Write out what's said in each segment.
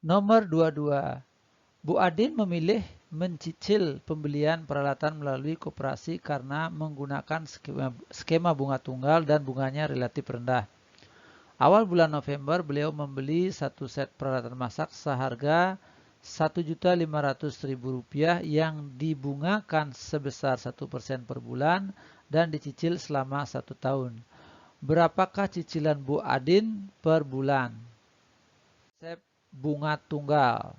Nomor 22. Bu Adin memilih mencicil pembelian peralatan melalui koperasi karena menggunakan skema bunga tunggal dan bunganya relatif rendah. Awal bulan November beliau membeli satu set peralatan masak seharga Rp1.500.000 yang dibungakan sebesar 1% per bulan dan dicicil selama 1 tahun. Berapakah cicilan Bu Adin per bulan? Konsep bunga tunggal.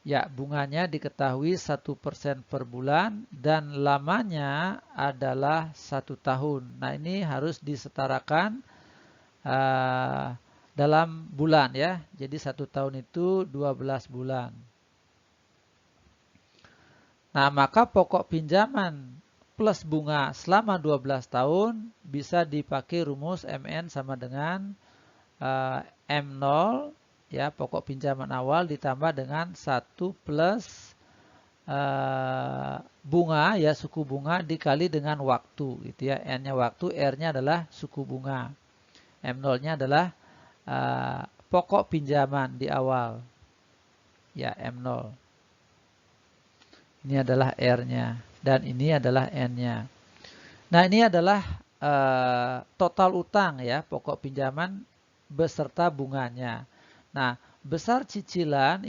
Ya, bunganya diketahui 1% per bulan dan lamanya adalah 1 tahun. Nah, ini harus disetarakan dalam bulan ya. Jadi 1 tahun itu 12 bulan. Nah, maka pokok pinjaman plus bunga selama 12 tahun bisa dipakai rumus MN sama dengan M0 ya, pokok pinjaman awal ditambah dengan 1 plus bunga ya, suku bunga dikali dengan waktu gitu ya. N-nya waktu, R-nya adalah suku bunga. M0-nya adalah pokok pinjaman di awal. Ya, M0. Ini adalah R-nya dan ini adalah N-nya. Nah, ini adalah total utang ya, pokok pinjaman beserta bunganya. Nah, besar cicilan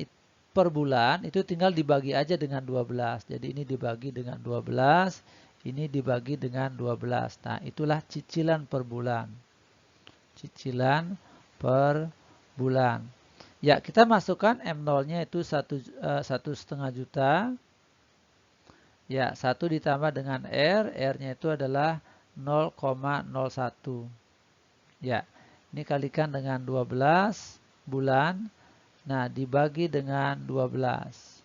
per bulan itu tinggal dibagi aja dengan 12. Jadi ini dibagi dengan 12, ini dibagi dengan 12. Nah, itulah cicilan per bulan. Cicilan per bulan. Ya, kita masukkan M0-nya itu 1,5 juta. Ya, 1 ditambah dengan R, R-nya itu adalah 0,01. Ya, ini kalikan dengan 12 bulan. Nah, dibagi dengan 12.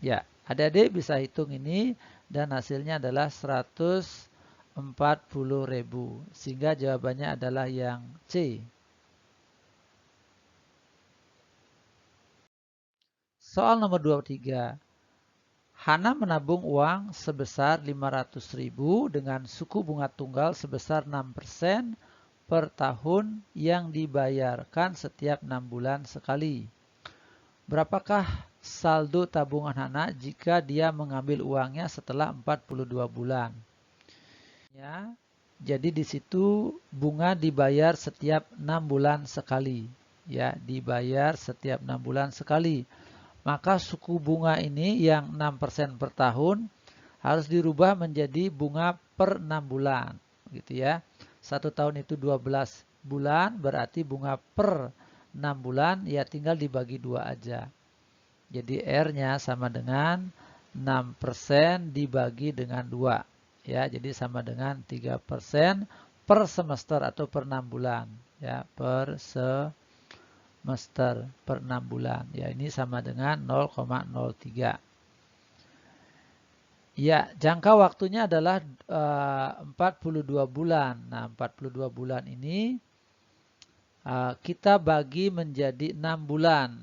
Ya, adik-adik bisa hitung ini dan hasilnya adalah 140.000. Sehingga jawabannya adalah yang C. Soal nomor 23. Hana menabung uang sebesar 500.000 dengan suku bunga tunggal sebesar 6% per tahun yang dibayarkan setiap 6 bulan sekali. Berapakah saldo tabungan Hana jika dia mengambil uangnya setelah 42 bulan? Ya, jadi di situ bunga dibayar setiap 6 bulan sekali. Ya, dibayar setiap 6 bulan sekali. Maka suku bunga ini yang 6% per tahun harus dirubah menjadi bunga per 6 bulan. Gitu ya. 1 tahun itu 12 bulan, berarti bunga per 6 bulan ya tinggal dibagi 2 aja. Jadi R-nya sama dengan 6% dibagi dengan 2. Ya, jadi sama dengan 3% per semester atau per 6 bulan. Ya, per semester per 6 bulan. Ya, ini sama dengan 0,03. Ya, jangka waktunya adalah 42 bulan. Nah, 42 bulan ini kita bagi menjadi 6 bulan.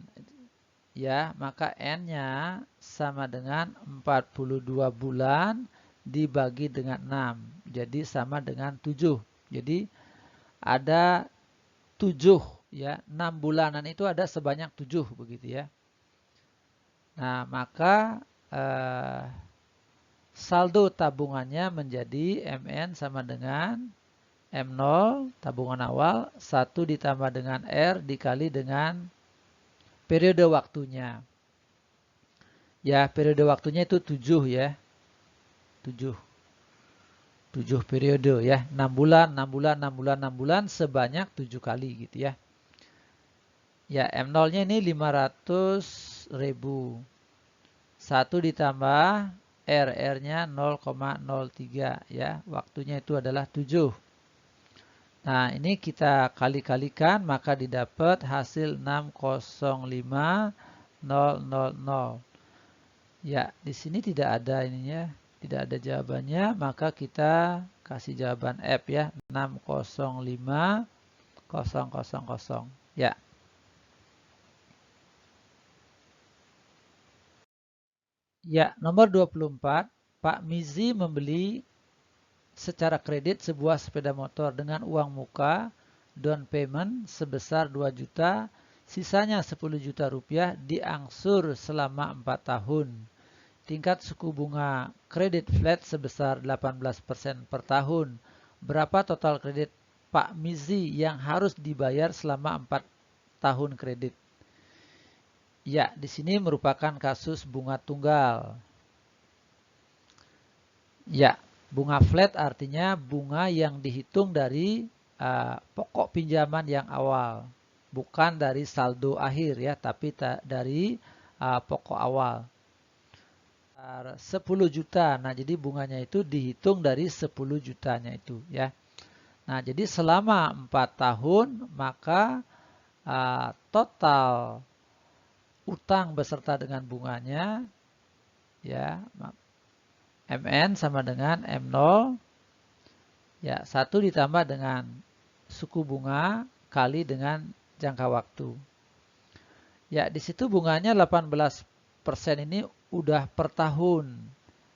Ya, maka N-nya sama dengan 42 bulan dibagi dengan 6. Jadi sama dengan 7. Jadi ada 7 ya, 6 bulanan itu ada sebanyak 7 begitu ya. Nah, maka saldo tabungannya menjadi MN sama dengan M0 tabungan awal 1 ditambah dengan R dikali dengan periode waktunya. Ya, periode waktunya itu 7 ya. 7 periode ya. 6 bulan, 6 bulan, 6 bulan, 6 bulan sebanyak 7 kali gitu ya. Ya, M0-nya ini 500.000. 1 ditambah R, R-nya 0,03 ya. Waktunya itu adalah 7. Nah, ini kita kali-kalikan maka didapat hasil 605.000. Ya, di sini tidak ada ininya, tidak ada jawabannya, maka kita kasih jawaban F ya, 605.000. Ya. Ya, nomor 24, Pak Mizi membeli secara kredit sebuah sepeda motor dengan uang muka down payment sebesar 2 juta Sisanya 10 juta rupiah diangsur selama 4 tahun. Tingkat suku bunga kredit flat sebesar 18% per tahun. Berapa total kredit Pak Mizi yang harus dibayar selama 4 tahun kredit? Ya, di sini merupakan kasus bunga tunggal. Ya, bunga flat artinya bunga yang dihitung dari pokok pinjaman yang awal. Bukan dari saldo akhir ya, tapi dari pokok awal. 10 juta. Nah, jadi bunganya itu dihitung dari 10 jutanya itu ya. Nah, jadi selama 4 tahun maka total utang beserta dengan bunganya ya MN sama dengan M0 ya 1 ditambah dengan suku bunga kali dengan jangka waktu. Ya, di situ bunganya 18% ini udah per tahun.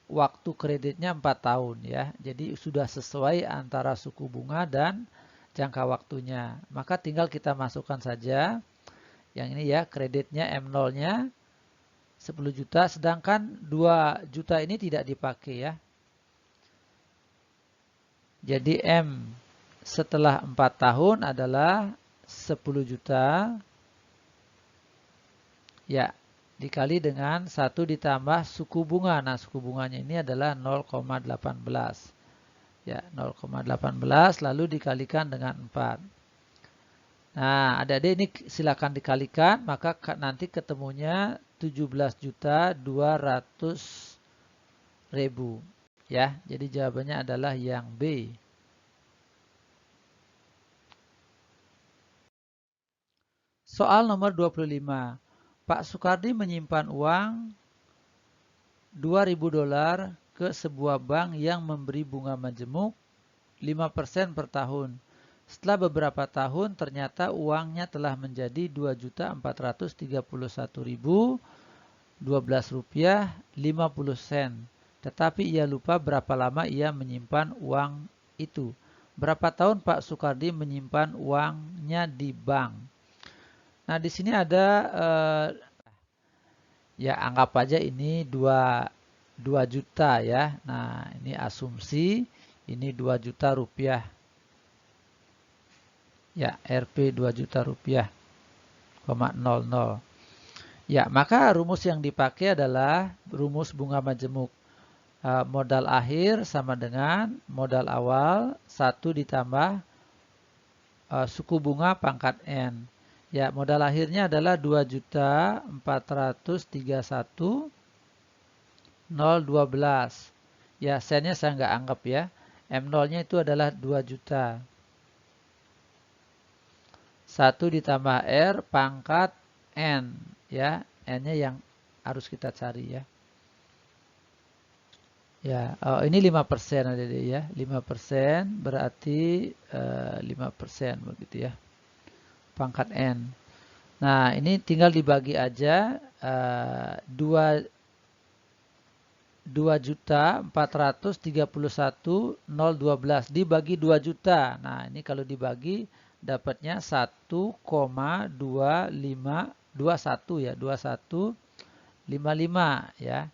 Waktu kreditnya 4 tahun ya. Jadi sudah sesuai antara suku bunga dan jangka waktunya. Maka tinggal kita masukkan saja yang ini ya, kreditnya M0-nya 10 juta sedangkan 2 juta ini tidak dipakai ya. Jadi M setelah 4 tahun adalah 10 juta ya dikali dengan 1 ditambah suku bunga. Nah, suku bunganya ini adalah 0,18. Ya, 0,18 lalu dikalikan dengan 4. Nah, adik-adik ini silakan dikalikan, maka nanti ketemunya 17.200.000. Ya, jadi jawabannya adalah yang B. Soal nomor 25. Pak Sukardi menyimpan uang $2.000 ke sebuah bank yang memberi bunga majemuk 5% per tahun. Setelah beberapa tahun ternyata uangnya telah menjadi Rp2.431.012.50. Tetapi ia lupa berapa lama ia menyimpan uang itu. Berapa tahun Pak Sukardi menyimpan uangnya di bank? Nah, di sini ada ya anggap aja ini 2 juta ya. Nah, ini asumsi ini 2 juta rupiah. Ya, Rp 2 juta rupiah, 0,00. Ya, maka rumus yang dipakai adalah rumus bunga majemuk. Modal akhir sama dengan modal awal 1 ditambah suku bunga pangkat N. Ya, modal akhirnya adalah 2.431.012. Ya, sennya saya nggak anggap ya. M0-nya itu adalah 2 juta. 1 ditambah R pangkat N. Ya, N-nya yang harus kita cari ya. Ya, ini 5% ada deh ya. 5% berarti 5% begitu ya. Pangkat N. Nah, ini tinggal dibagi aja 2.431.012 dibagi 2 juta. Nah, ini kalau dibagi dapatnya 1,21 ya, 2155 ya.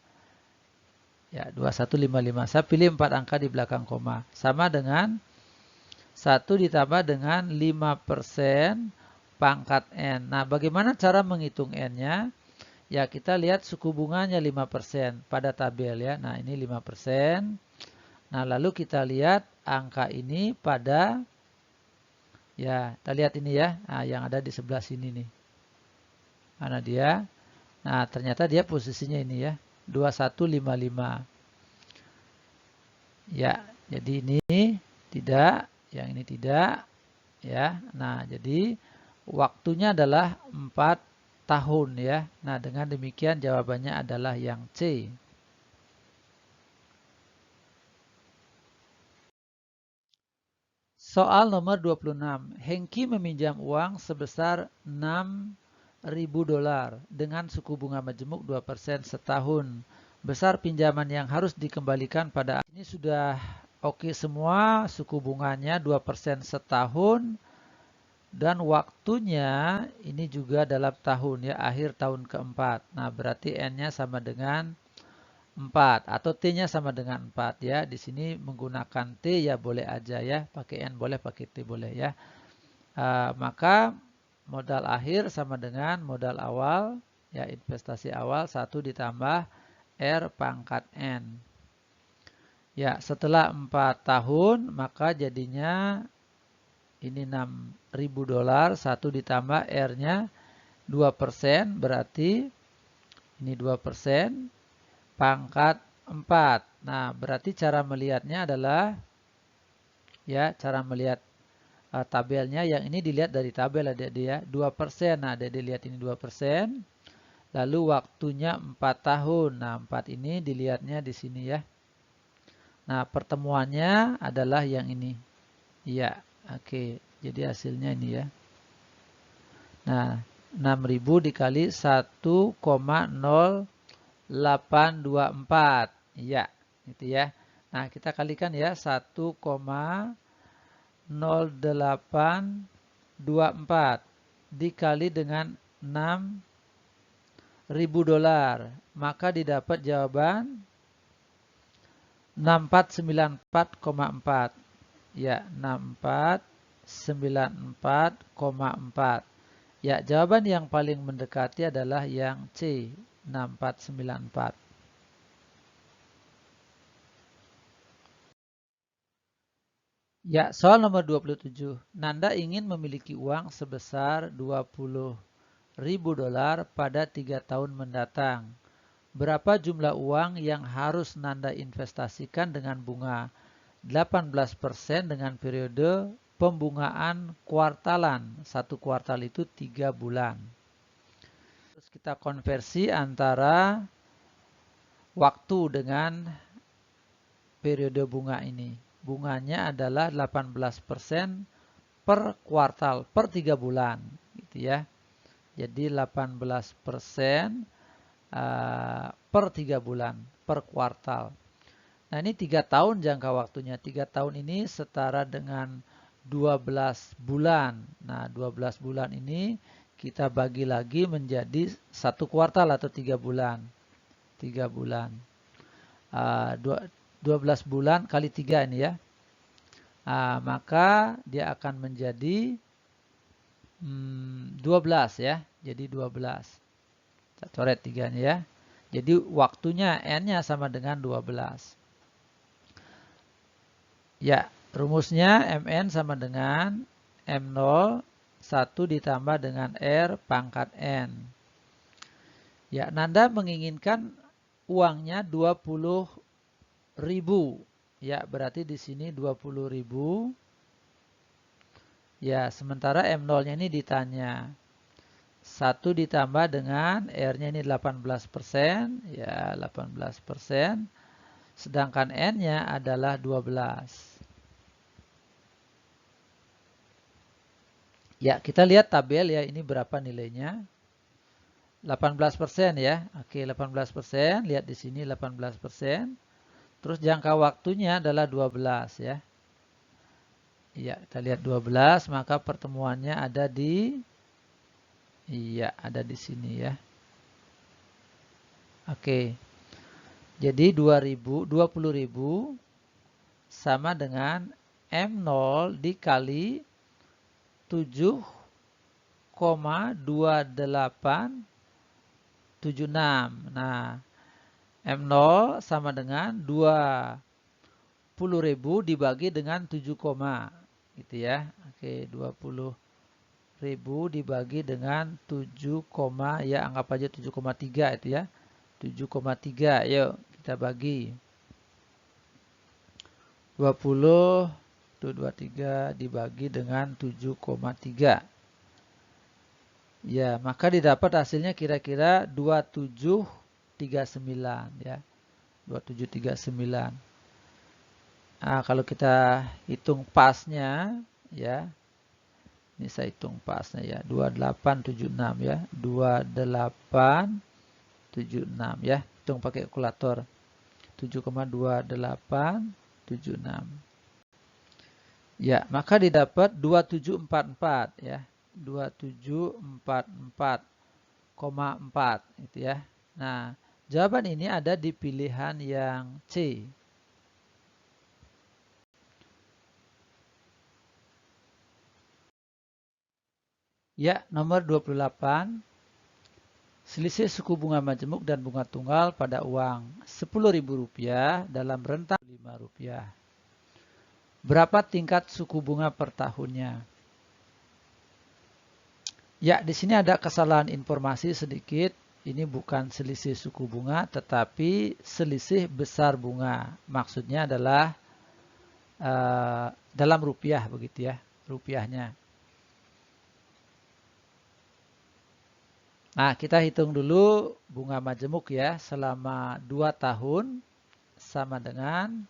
Ya, 2155. Saya pilih 4 angka di belakang koma. Sama dengan 1 ditambah dengan 5% pangkat N. Nah, bagaimana cara menghitung N-nya? Ya, kita lihat suku bunganya 5% pada tabel ya. Nah, ini 5%. Nah, lalu kita lihat angka ini pada, ya, kita lihat ini ya. Nah, yang ada di sebelah sini nih. Mana dia? Nah, ternyata dia posisinya ini ya. 2155. Ya, jadi ini tidak, yang ini tidak. Ya, nah jadi waktunya adalah 4 tahun ya. Nah, dengan demikian jawabannya adalah yang C. Soal nomor 26. Hengki meminjam uang sebesar $6.000 dengan suku bunga majemuk 2% setahun. Besar pinjaman yang harus dikembalikan pada ini sudah oke semua, suku bunganya 2% setahun. Dan waktunya ini juga dalam tahun ya, akhir tahun keempat. Nah, berarti N-nya sama dengan 4 atau T-nya sama dengan 4 ya. Di sini menggunakan T ya boleh aja ya, pakai N boleh, pakai T boleh ya. Maka modal akhir sama dengan modal awal ya, investasi awal 1 ditambah R pangkat N. Ya, setelah 4 tahun maka jadinya ini $6.000, 1 ditambah R-nya 2%, berarti ini 2% pangkat 4. Nah, berarti cara melihatnya adalah ya, cara melihat tabelnya yang ini dilihat dari tabel Adik-adik ya, 2%. Nah, Adik-adik lihat ini 2%. Lalu waktunya 4 tahun. Nah, 4 ini dilihatnya di sini ya. Nah, pertemuannya adalah yang ini. Iya, oke. Jadi hasilnya ini ya. Nah, 6.000 dikali 1,0824. Iya, gitu ya. Nah, kita kalikan ya 1,0824 dikali dengan $6.000. Maka didapat jawaban 6494,4. Ya, 6494,4. Ya, jawaban yang paling mendekati adalah yang C, 6494. Ya, soal nomor 27. Nanda ingin memiliki uang sebesar $20.000 pada 3 tahun mendatang. Berapa jumlah uang yang harus Nanda investasikan dengan bunga 18% dengan periode pembungaan kuartalan. Satu kuartal itu 3 bulan. Terus kita konversi antara waktu dengan periode bunga ini. Bunganya adalah 18% per kuartal, per 3 bulan. Gitu ya. Jadi 18% per 3 bulan, per kuartal. Nah, ini 3 tahun jangka waktunya. 3 tahun ini setara dengan 12 bulan. Nah, 12 bulan ini kita bagi lagi menjadi 1 kuartal atau 3 bulan. 3 bulan. 12 bulan kali 3 ini ya. Maka dia akan menjadi 12 ya. Jadi 12. Kita coret 3-nya ya. Jadi waktunya N-nya sama dengan 12. Ya, rumusnya Mn sama dengan M0 1 ditambah dengan R pangkat N. Ya, Nanda menginginkan uangnya 20.000. Ya, berarti di sini 20.000. Ya, sementara M0-nya ini ditanya. 1 ditambah dengan R-nya ini 18%. Ya, 18%. Sedangkan N-nya adalah 12. Ya, kita lihat tabel ya, ini berapa nilainya. 18% ya. Oke, 18%. Lihat di sini 18%. Terus jangka waktunya adalah 12 ya. Iya, kita lihat 12, maka pertemuannya ada di ada di sini ya. Oke. Jadi 20.000 sama dengan M0 dikali 7,2876. Nah, M0 sama dengan 20.000 dibagi dengan 7, gitu ya. Oke, 20.000 dibagi dengan 7, ya anggap aja 7,3 itu ya. 7,3. Yuk, kita bagi. 23 dibagi dengan 7,3. Ya, maka didapat hasilnya kira-kira 2739 ya. 2739. Nah, kalau kita hitung pasnya ya. Ini saya hitung pasnya ya. 2876 ya. 2876 ya. Hitung pakai kalkulator. 7,2876. Ya, maka didapat 2744 ya. 2744,4 gitu ya. Nah, jawaban ini ada di pilihan yang C. Ya, nomor 28. Selisih suku bunga majemuk dan bunga tunggal pada uang Rp10.000 dalam rentang Rp5. Berapa tingkat suku bunga per tahunnya? Ya, di sini ada kesalahan informasi sedikit. Ini bukan selisih suku bunga, tetapi selisih besar bunga. Maksudnya adalah dalam rupiah begitu ya, rupiahnya. Nah, kita hitung dulu bunga majemuk ya selama 2 tahun sama dengan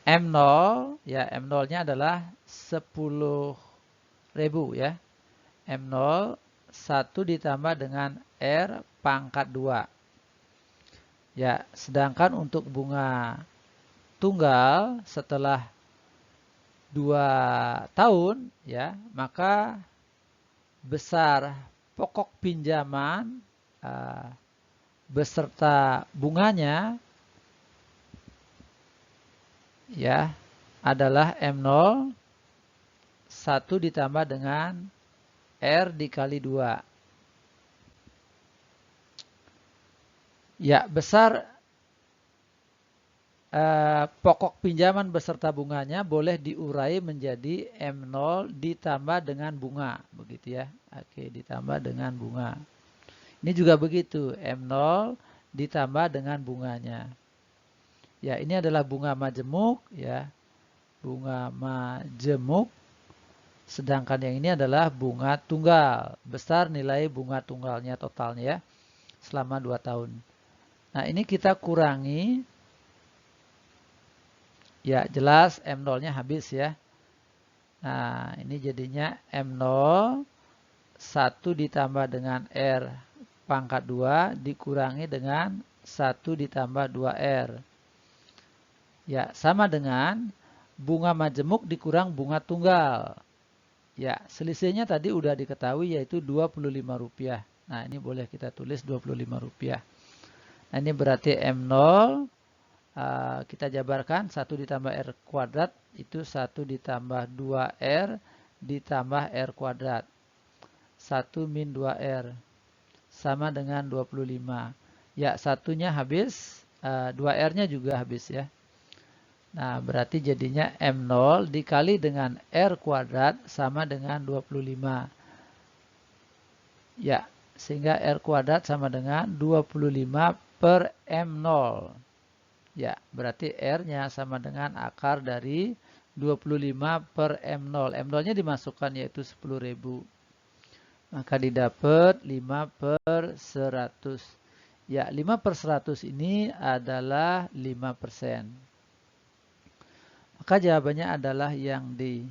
M0 ya, M0-nya adalah 10.000 ya. M0 1 ditambah dengan R pangkat 2. Ya, sedangkan untuk bunga tunggal setelah 2 tahun ya, maka besar pokok pinjaman beserta bunganya ya adalah M0 1 ditambah dengan R dikali 2. Ya, besar pokok pinjaman beserta bunganya boleh diurai menjadi M0 ditambah dengan bunga. Begitu ya. Oke, ditambah dengan bunga. Ini juga begitu. M0 ditambah dengan bunganya. Ya, ini adalah bunga majemuk. Ya, bunga majemuk. Sedangkan yang ini adalah bunga tunggal. Besar nilai bunga tunggalnya totalnya ya. Selama 2 tahun. Nah, ini kita kurangi. Ya, jelas M0-nya habis ya. Nah, ini jadinya M0 1 ditambah dengan R pangkat 2 dikurangi dengan 1 ditambah 2R. Ya, sama dengan bunga majemuk dikurang bunga tunggal. Ya, selisihnya tadi udah diketahui yaitu Rp25. Nah, ini boleh kita tulis Rp25. Nah, ini berarti M0 kita jabarkan 1 ditambah R kuadrat itu 1 ditambah 2R ditambah R kuadrat. 1 min 2R sama dengan 25. Ya, satunya habis, 2R-nya juga habis ya. Nah, berarti jadinya M0 dikali dengan R kuadrat sama dengan 25. Ya, sehingga R kuadrat sama dengan 25 per M0. Ya, berarti R-nya sama dengan akar dari 25 per M0. M0-nya dimasukkan yaitu 10.000. Maka didapat 5 per 100. Ya, 5 per 100 ini adalah 5%. Maka jawabannya adalah yang D.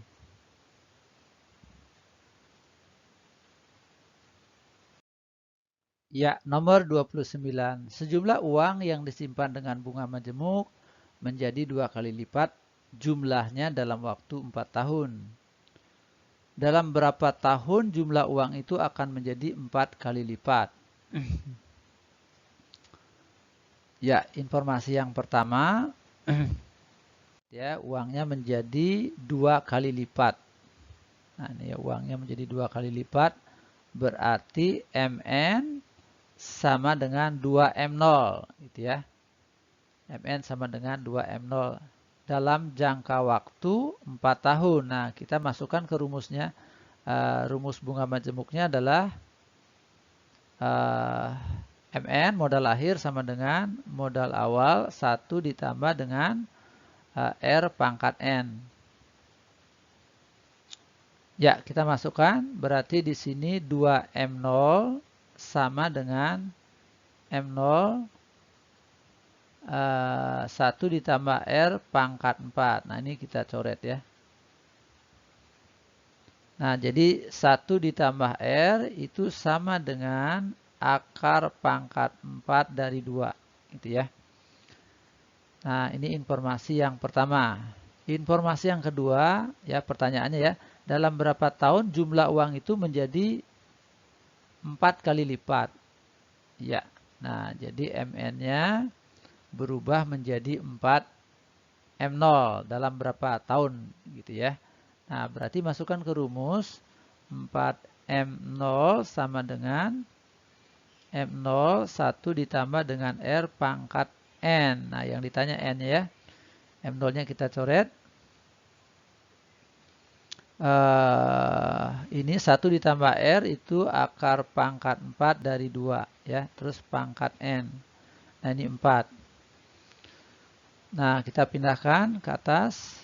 Ya, nomor 29. Sejumlah uang yang disimpan dengan bunga majemuk menjadi 2 kali lipat jumlahnya dalam waktu 4 tahun. Dalam berapa tahun jumlah uang itu akan menjadi 4 kali lipat? Ya, informasi yang pertama, ya, uangnya menjadi 2 kali lipat. Nah, ini ya, uangnya menjadi 2 kali lipat, berarti MN sama dengan 2M0, gitu ya. MN sama dengan 2M0 dalam jangka waktu 4 tahun. Nah, kita masukkan ke rumusnya. Rumus bunga majemuknya adalah MN modal akhir sama dengan modal awal 1 ditambah dengan R pangkat N. Ya, kita masukkan. Berarti di sini 2M0 sama dengan M0 1 ditambah R pangkat 4. Nah, ini kita coret ya. Nah, jadi 1 ditambah R itu sama dengan akar pangkat 4 dari 2. Gitu ya. Nah, ini informasi yang pertama. Informasi yang kedua, ya pertanyaannya ya, dalam berapa tahun jumlah uang itu menjadi 4 kali lipat? Ya, nah jadi MN-nya berubah menjadi 4 M0 dalam berapa tahun gitu ya. Nah, berarti masukkan ke rumus 4M0 sama dengan M0 1 ditambah dengan R pangkat N. Nah, yang ditanya N ya. M0-nya kita coret. Ini 1 ditambah R itu akar pangkat 4 dari 2 ya. Terus pangkat N. Nah, ini 4. Nah, kita pindahkan ke atas.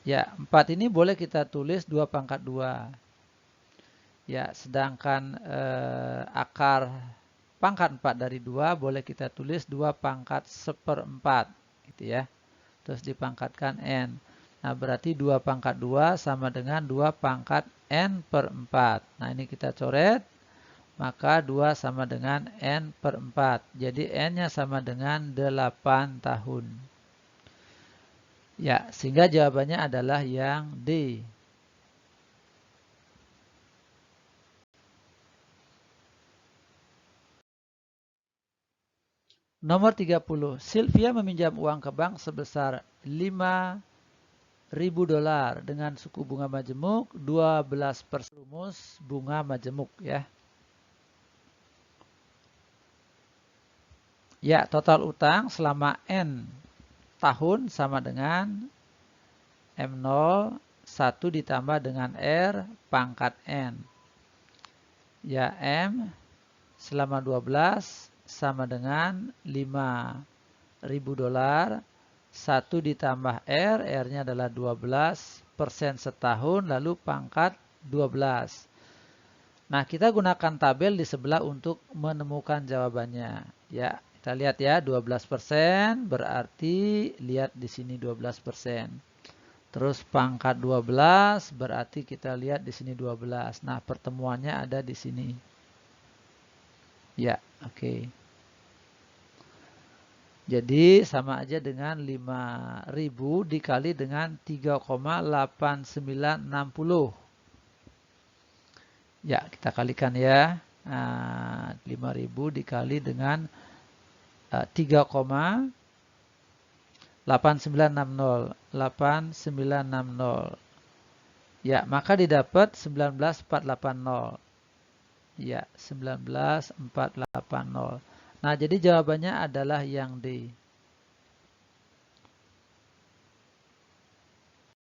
Ya, 4 ini boleh kita tulis 2 pangkat 2. Ya, sedangkan akar pangkat 4 dari 2 boleh kita tulis 2 pangkat 1/4 gitu ya. Terus dipangkatkan N. Nah, berarti 2 pangkat 2 sama dengan 2 pangkat N/4. Nah, ini kita coret. Maka 2 sama dengan N/4. Jadi N-nya sama dengan 8 tahun. Ya, sehingga jawabannya adalah yang D. Nomor 30. Sylvia meminjam uang ke bank sebesar $5.000 dengan suku bunga majemuk 12% rumus bunga majemuk ya. Ya, total utang selama N tahun sama dengan M0 1 ditambah dengan R pangkat N. Ya, M selama 12 sama dengan $5.000. 1 ditambah R, R-nya adalah 12% setahun, lalu pangkat 12. Nah, kita gunakan tabel di sebelah untuk menemukan jawabannya. Ya, kita lihat ya, 12% berarti lihat di sini 12%. Terus pangkat 12 berarti kita lihat di sini 12. Nah, pertemuannya ada di sini. Ya, oke. Jadi sama aja dengan 5.000 dikali dengan 3,8960. Ya, kita kalikan ya. 5.000 dikali dengan 3,8960. 8960. Ya, maka didapat 19.480. Ya, 19.480. Nah, jadi jawabannya adalah yang D.